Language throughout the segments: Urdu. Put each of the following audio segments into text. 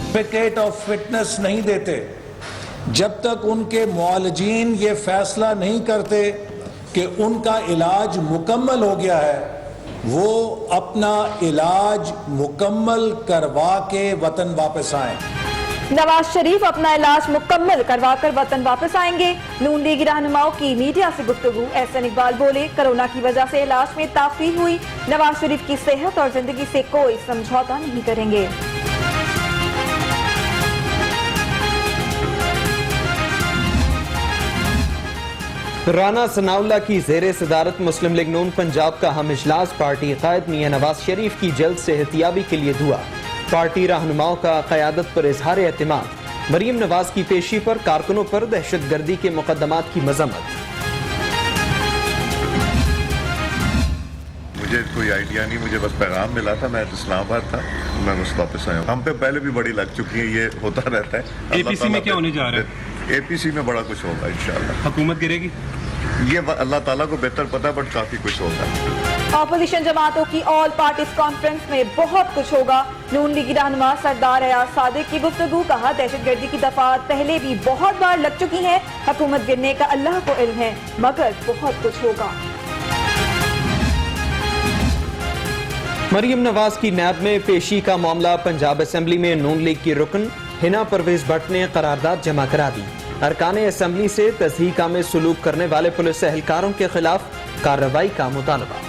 سرٹیفکیٹ آف فٹنس نہیں دیتے، جب تک ان کے معالجین یہ فیصلہ نہیں کرتے کہ ان کا علاج مکمل ہو گیا ہے، وہ اپنا علاج مکمل کروا کے وطن واپس آئیں۔ نواز شریف اپنا علاج مکمل کروا کر وطن واپس آئیں گے۔ نون لیگی رہنماؤں کی میڈیا سے گفتگو۔ احسن اقبال بولے، کرونا کی وجہ سے علاج میں تاخیر ہوئی، نواز شریف کی صحت اور زندگی سے کوئی سمجھوتہ نہیں کریں گے۔ رانا ثناءاللہ کی زیر صدارت مسلم لیگ نون پنجاب کا ہم اجلاس، پارٹی قائد میاں نواز شریف کی جلد صحتیابی کے لیے دعا۔ پارٹی رہنماؤں کا قیادت پر اظہار اعتماد۔ مریم نواز کی پیشی پر کارکنوں پر دہشت گردی کے مقدمات کی مذمت۔ مجھے کوئی آئیڈیا نہیں، مجھے بس پیغام ملا تھا، میں اسلام آباد تھا، میں بس واپس آیا ہوں۔ ہم پہ پہلے بھی بڑی لگ چکی ہے، یہ ہوتا رہتا ہے۔ اے پی سی میں کیا ہونے جا رہا ہے؟ اے پی سی میں بڑا کچھ ہوگا انشاءاللہ۔ حکومت گرے گی؟ یہ اللہ تعالیٰ کو بہتر پتا، بٹ کافی کچھ ہوگا۔ اپوزیشن جماعتوں کی آل پارٹیز کانفرنس میں بہت کچھ ہوگا۔ نون لیگی رہنما سردار ایاز صادق کی گفتگو، کہا دہشت گردی کی دفعات پہلے بھی بہت بار لگ چکی ہیں، حکومت گرنے کا اللہ کو علم ہے، مگر بہت کچھ ہوگا۔ مریم نواز کی نیب میں پیشی کا معاملہ، پنجاب اسمبلی میں نون لیگ کی رکن ہنا پرویز بٹ نے قرارداد جمع کرا دی۔ ارکان اسمبلی سے تضحیک میں سلوک کرنے والے پولیس اہلکاروں کے خلاف کارروائی کا مطالبہ۔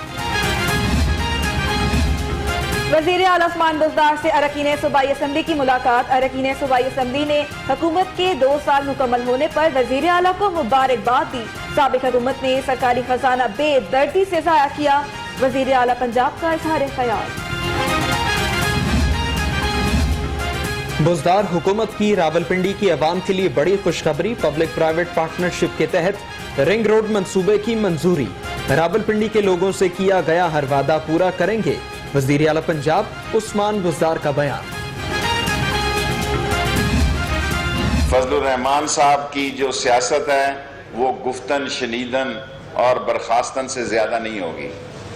وزیر اعلیٰ عثمان بزدار سے اراکین صوبائی اسمبلی کی ملاقات۔ اراکین صوبائی اسمبلی نے حکومت کے 2 سال مکمل ہونے پر وزیر اعلیٰ کو مبارکباد دی۔ سابق حکومت نے سرکاری خزانہ بے دردی سے ضائع کیا، وزیر اعلیٰ پنجاب کا اظہار خیال۔ بزدار، حکومت کی راولپنڈی کی عوام کے لیے بڑی خوشخبری، پبلک پرائیویٹ پارٹنرشپ کے تحت رنگ روڈ منصوبے کی منظوری۔ راولپنڈی کے لوگوں سے کیا گیا ہر وعدہ پورا کریں گے، وزیر اعلیٰ پنجاب عثمان بزدار کا بیان۔ فضل الرحمان صاحب کی جو سیاست ہے وہ گفتن شنیدن اور برخاستن سے زیادہ نہیں ہوگی۔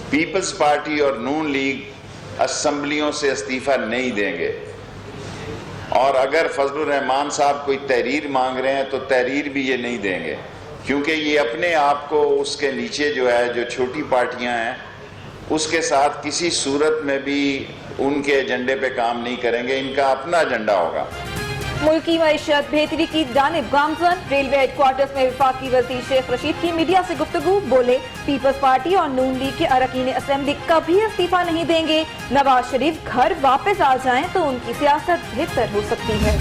پیپلز پارٹی اور نون لیگ اسمبلیوں سے استعفیٰ نہیں دیں گے، اور اگر فضل الرحمان صاحب کوئی تحریر مانگ رہے ہیں تو تحریر بھی یہ نہیں دیں گے، کیونکہ یہ اپنے آپ کو اس کے نیچے جو ہے، جو چھوٹی پارٹیاں ہیں، اس کے ساتھ کسی صورت میں بھی ان کے ایجنڈے پہ کام نہیں کریں گے، ان کا اپنا ایجنڈا ہوگا۔ ملکی معیشت بہتری کی جانب گامزن، ریلوے ہیڈ کوارٹرز میں وفاقی وزیر شیخ رشید کی میڈیا سے گفتگو، بولے پیپلز پارٹی اور نون لیگ کے اراکین اسمبلی کبھی استعفیٰ نہیں دیں گے، نواز شریف گھر واپس آ جائیں تو ان کی سیاست بہتر ہو سکتی ہے۔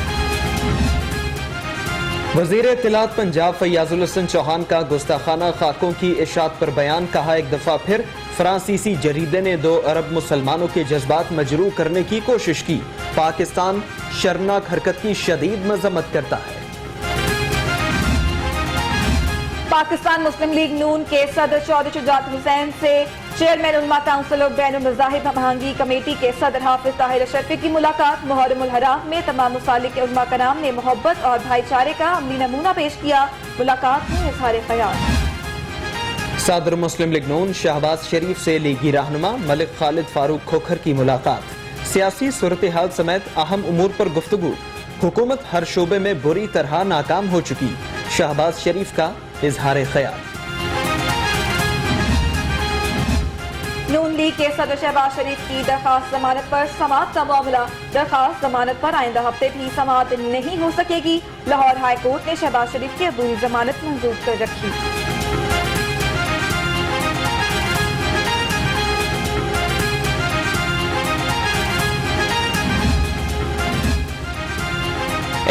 وزیر اطلاعات پنجاب فیاض الحسن چوہان کا گستاخانہ خاکوں کی اشاعت پر بیان، کہا ایک دفعہ پھر فرانسیسی جریدے نے 2 ارب مسلمانوں کے جذبات مجروح کرنے کی کوشش کی، پاکستان شرمناک حرکت کی شدید مذمت کرتا ہے۔ پاکستان مسلم لیگ نون کے صدر چودھری شجاعت حسین سے چیئرمین علماء کونسل اور بین المذاہب ہماہنگی کمیٹی کے صدر حافظ طاہر اشرفی کی ملاقات۔ محرم الحرام میں تمام مسالک کے علماء کرام نے محبت اور بھائی چارے کا عملی نمونہ پیش کیا، ملاقات میں اظہار خیال۔ صدر مسلم لیگ نون شہباز شریف سے لیگی رہنما ملک خالد فاروق کھوکھر کی ملاقات، سیاسی صورتحال سمیت اہم امور پر گفتگو۔ حکومت ہر شعبے میں بری طرح ناکام ہو چکی، شہباز شریف کا اظہار خیال۔ نون لیگ کے صدر شہباز شریف کی درخواست ضمانت پر سماعت کا معاملہ، درخواست ضمانت پر آئندہ ہفتے بھی سماعت نہیں ہو سکے گی، لاہور ہائی کورٹ نے شہباز شریف کی عبوری ضمانت منظور کر رکھی۔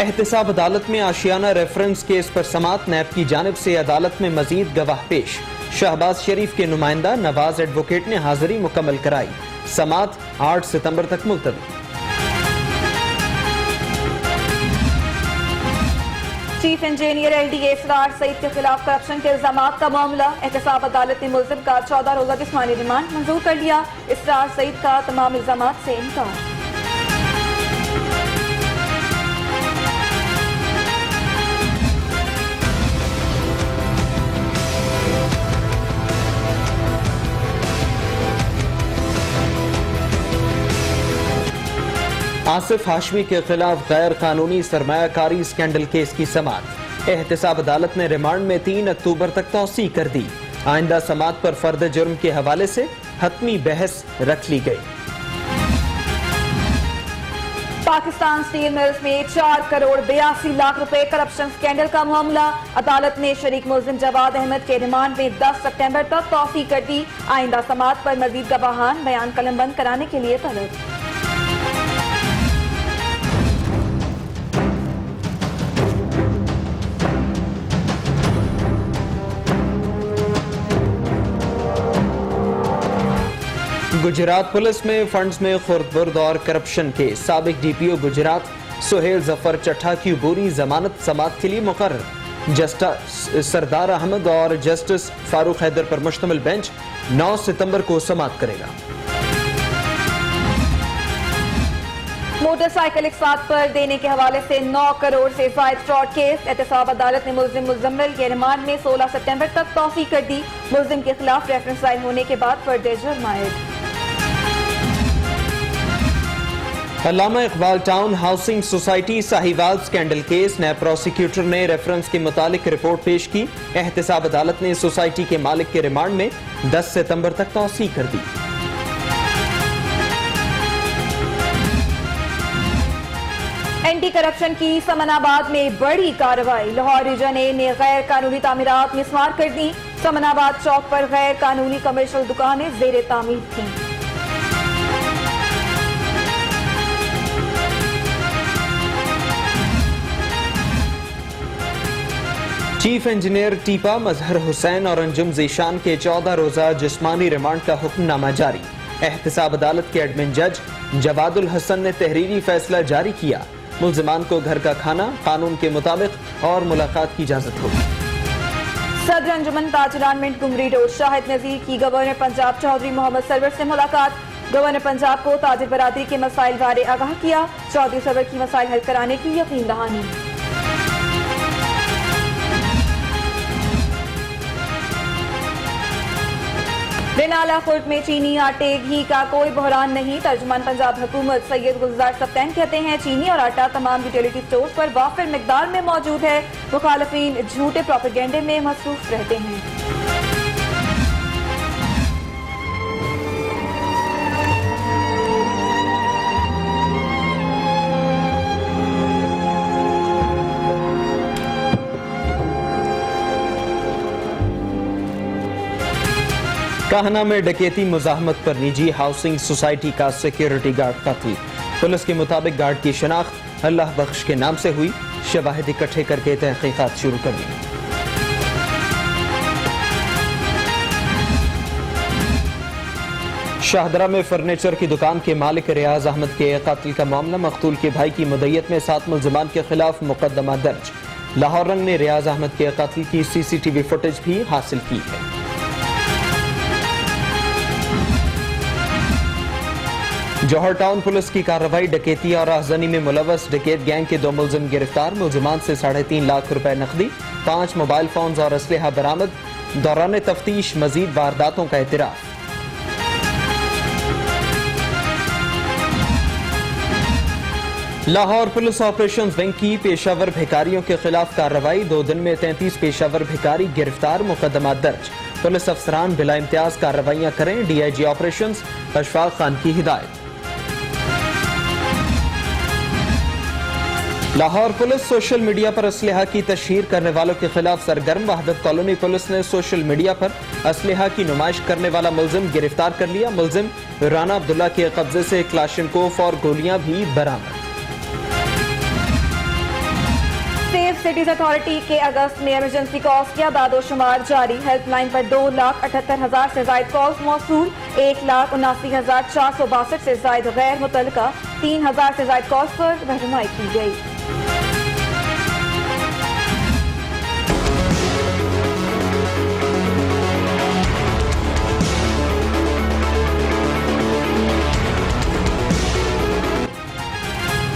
احتساب عدالت میں آشیانہ ریفرنس کیس پر سماعت، نیب کی جانب سے عدالت میں مزید گواہ پیش، شہباز شریف کے نمائندہ نواز ایڈوکیٹ نے حاضری مکمل کرائی، سماعت 8 ستمبر تک ملتوی۔ Chief engineer L D A Israr Saeed کے خلاف کرپشن کے الزامات کا معاملہ، احتساب عدالت نے ملزم کا 14 روزہ جسمانی ریمانڈ منظور کر لیا، اسرار سعید کا تمام الزامات سے انکار۔ آصف ہاشمی کے خلاف غیر قانونی سرمایہ کاری اسکینڈل کیس کی سماعت، احتساب عدالت نے ریمانڈ میں 3 اکتوبر تک توسیع کر دی، آئندہ سماعت پر فرد جرم کے حوالے سے حتمی بحث رکھ لی گئی۔ پاکستان سٹیل ملز میں 4 کروڑ 82 لاکھ روپے کرپشن سکینڈل کا معاملہ، عدالت نے شریک ملزم جواد احمد کے ریمانڈ میں 10 سپٹمبر تک توسیع کر دی، آئندہ سماعت پر مزید گواہان بیان قلم بند کرانے کے لیے طلب۔ گجرات پولیس میں فنڈز میں خورد برد اور کرپشن کے سابق ڈی پی او گجرات سہیل ظفر چٹھا کی عبوری ضمانت سماعت کے لیے مقرر، جسٹس سردار احمد اور جسٹس فاروق حیدر پر مشتمل بینچ 9 ستمبر کو سماعت کرے گا۔ موٹر سائیکل اقساط پر دینے کے حوالے سے 9 کروڑ سے زائد فراڈ کیس، احتساب عدالت نے ملزم مزمل کے ریمانڈ میں 16 ستمبر تک توسیع کر دی، ملزم کے خلاف ریفرنس دائر ہونے کے بعد فرد جرم عائد۔ علامہ Iqbal town housing society Sahiwal scandal case, NAB prosecutor نے ریفرنس کے متعلق رپورٹ پیش کی، احتساب عدالت نے سوسائٹی کے مالک کے ریمانڈ میں 10 ستمبر تک توسیع کر دی۔ اینٹی کرپشن کی سمن آباد میں بڑی کارروائی، لاہور ریجن اے نے غیر قانونی تعمیرات مسمار کر دی، سمن آباد چوک پر غیر قانونی کمرشل دکانیں زیر تعمیر تھیں۔ چیف انجینئر ٹیپا مظہر حسین اور انجم ذیشان کے 14 روزہ جسمانی ریمانڈ کا حکم نامہ جاری، احتساب عدالت کے ایڈمن جج جواد الحسن نے تحریری فیصلہ جاری کیا، ملزمان کو گھر کا کھانا قانون کے مطابق اور ملاقات کی اجازت ہوگی۔ صدر انجمن تاجران منٹ گمری روڈ شاہد نذیر کی گورنر پنجاب چودھری محمد سرور سے ملاقات، گورنر پنجاب کو تاجر برادری کے مسائل بارے آگاہ کیا، چودھری سرور کی مسائل حل کرانے کی یقین دہانی۔ رینالہ خرد میں چینی آٹے گھی کا کوئی بحران نہیں، ترجمان پنجاب حکومت سید گلزار سبتین کہتے ہیں چینی اور آٹا تمام یوٹیلیٹی اسٹورز پر وافر مقدار میں موجود ہے، مخالفین جھوٹے پروپیگنڈے میں مصروف رہتے ہیں۔ کاہنہ میں ڈکیتی مزاحمت پر نجی ہاؤسنگ سوسائٹی کا سیکیورٹی گارڈ قتل، پولیس کے مطابق گارڈ کی شناخت اللہ بخش کے نام سے ہوئی، شواہد اکٹھے کر کے تحقیقات شروع کر دی۔ شاہدرہ میں فرنیچر کی دکان کے مالک ریاض احمد کے قتل کا معاملہ، مقتول کے بھائی کی مدعیت میں 7 ملزمان کے خلاف مقدمہ درج، لاہور رنگ نے ریاض احمد کے قتل کی CCTV فوٹیج بھی حاصل کی ہے۔ جوہر ٹاؤن پولیس کی کارروائی، ڈکیتی اور راہزنی میں ملوث ڈکیت گینگ کے 2 ملزم گرفتار، ملزمان سے 3.5 لاکھ روپے نقدی، 5 موبائل فونز اور اسلحہ برآمد، دوران تفتیش مزید وارداتوں کا اعتراف۔ لاہور پولیس آپریشنز ونگ کی پیشہ ور بھکاریوں کے خلاف کارروائی، 2 دن میں 33 پیشہ ور بھکاری گرفتار، مقدمات درج، پولیس افسران بلا امتیاز کارروائیاں کریں، DIG آپریشنز اشفاق خان کی ہدایت۔ لاہور پولیس سوشل میڈیا پر اسلحہ کی تشہیر کرنے والوں کے خلاف سرگرم، وحدت کالونی پولیس نے سوشل میڈیا پر اسلحہ کی نمائش کرنے والا ملزم گرفتار کر لیا، ملزم رانا عبداللہ کے قبضے سے کلاشنکوف اور گولیاں بھی برآمد۔ سیف سٹیز اتھارٹی کے اگست میں ایمرجنسی کالز کی اعداد و شمار جاری، ہیلپ لائن پر 2,78,000 سے زائد کالز موصول، 1,79,462 سے زائد غیر متعلقہ، 3,000 سے زائد کالز پر رہنمائی کی گئی۔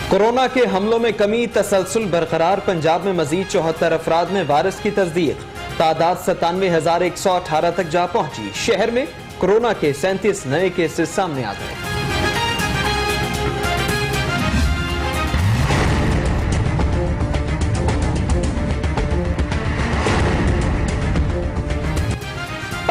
کورونا کے حملوں میں کمی تسلسل برقرار، پنجاب میں مزید 74 افراد میں وائرس کی تصدیق، تعداد 97,118 تک جا پہنچی، شہر میں کورونا کے 37 نئے کیسز سامنے آ گئے۔